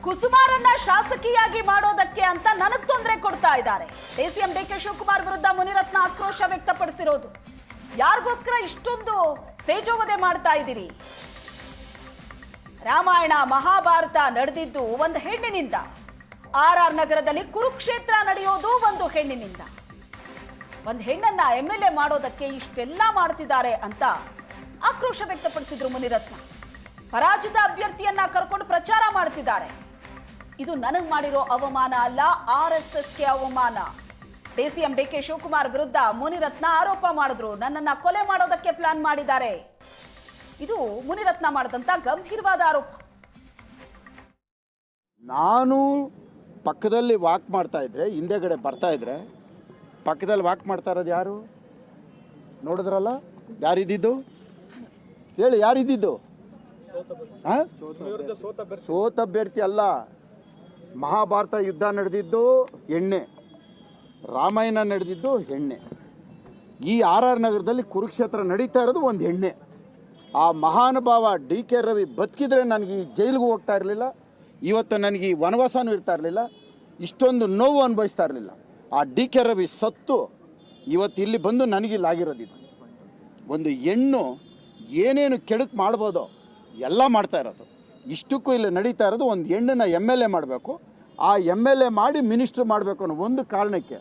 ಕುಸುಮಾರನ್ನ ಶಾಸಕಿಯಾಗಿ ಮಾಡೋದಕ್ಕೆ ಅಂತ ನನಗ್ ತೊಂದರೆ ಕೊಡ್ತಾ ಇದ್ದಾರೆ. ಸಿಎಂ ಡಿಕೆ ಶಿವಕುಮಾರ್ ವಿರುದ್ಧ ಮುನಿರತ್ನ ಆಕ್ರೋಶ ವ್ಯಕ್ತಪಡಿಸಿರೋದು. ಯಾರಿಗೋಸ್ಕರ ಇಷ್ಟೊಂದು ತೇಜೋವಧೆ ಮಾಡ್ತಾ ಇದ್ದೀರಿ? ರಾಮಾಯಣ ಮಹಾಭಾರತ ನಡೆದಿದ್ದು ಒಂದು ಹೆಣ್ಣಿನಿಂದ, RR ನಗರದಲ್ಲಿ ಕುರುಕ್ಷೇತ್ರ ನಡೆಯೋದು ಒಂದು ಹೆಣ್ಣಿನಿಂದ. ಒಂದು ಹೆಣ್ಣನ್ನ MLA ಮಾಡೋದಕ್ಕೆ ಇಷ್ಟೆಲ್ಲ ಮಾಡ್ತಿದ್ದಾರೆ ಅಂತ ಆಕ್ರೋಶ ವ್ಯಕ್ತಪಡಿಸಿದ್ರು ಮುನಿರತ್ನ. ಪರಾಜಿತ ಅಭ್ಯರ್ಥಿಯನ್ನ ಕರ್ಕೊಂಡು ಪ್ರಚಾರ ಮಾಡ್ತಿದ್ದಾರೆ. ಇದು ನನಗ್ ಮಾಡಿರೋ ಅವಮಾನ ಅಲ್ಲ, RSSಗೆ ಅವಮಾನ. ಸಿಎಂ ಡಿಕೆ ಶಿವಕುಮಾರ್ ವಿರುದ್ಧ ಮುನಿರತ್ನ ಆರೋಪ ಮಾಡಿದ್ರು. ನನ್ನನ್ನ ಕೊಲೆ ಮಾಡೋದಕ್ಕೆ ಪ್ಲಾನ್ ಮಾಡಿದ್ದಾರೆ. ಇದು ಮುನಿರತ್ನ ಮಾಡಿದಂತ ಗಂಭೀರವಾದ ಆರೋಪ. ನಾನು ಪಕ್ಕದಲ್ಲಿ ವಾಕ್ ಮಾಡ್ತಾ ಇದ್ರೆ, ಹಿಂದೆಗಡೆ ಬರ್ತಾ ಇದ್ರೆ, ಪಕ್ಕದಲ್ಲಿ ವಾಕ್ ಮಾಡ್ತಾ ಇರೋದು ಯಾರು ನೋಡಿದ್ರಲ್ಲ? ಯಾರಿದ್ದು ಹೇಳಿ, ಯಾರಿದ್ದು? ಸೋತ ಅಭ್ಯರ್ಥಿ ಅಲ್ಲ. ಮಹಾಭಾರತ ಯುದ್ಧ ನಡೆದಿದ್ದು ಎಣ್ಣೆ, ರಾಮಾಯಣ ನಡೆದಿದ್ದು ಎಣ್ಣೆ. ಈ RR ನಗರದಲ್ಲಿ ಕುರುಕ್ಷೇತ್ರ ನಡೀತಾ ಇರೋದು ಒಂದು ಎಣ್ಣೆ. ಆ ಮಹಾನುಭಾವ DK ರವಿ ಬದುಕಿದ್ರೆ ನನಗೆ ಈ ಜೈಲಿಗೆ ಹೋಗ್ತಾ ಇರಲಿಲ್ಲ, ಇವತ್ತು ನನಗೆ ಈ ವನವಾಸನೂ ಇರ್ತಾ ಇರಲಿಲ್ಲ, ಇಷ್ಟೊಂದು ನೋವು ಅನುಭವಿಸ್ತಾ ಇರಲಿಲ್ಲ. ಆ DK ರವಿ ಸತ್ತು ಇವತ್ತು ಇಲ್ಲಿ ಬಂದು ನನಗಿಲ್ಲಾಗಿರೋದಿದು. ಒಂದು ಹೆಣ್ಣು ಏನೇನು ಕೆಡುಕು ಮಾಡ್ಬೋದೋ ಎಲ್ಲ ಮಾಡ್ತಾ ಇರೋದು. ಇಷ್ಟಕ್ಕೂ ಇಲ್ಲಿ ನಡೀತಾ ಇರೋದು ಒಂದು ಹೆಣ್ಣನ್ನ MLA ಮಾಡಬೇಕು, ಆ MLA ಮಾಡಿ ಮಿನಿಸ್ಟ್ರ್ ಮಾಡಬೇಕು ಅನ್ನೋ ಒಂದು ಕಾರಣಕ್ಕೆ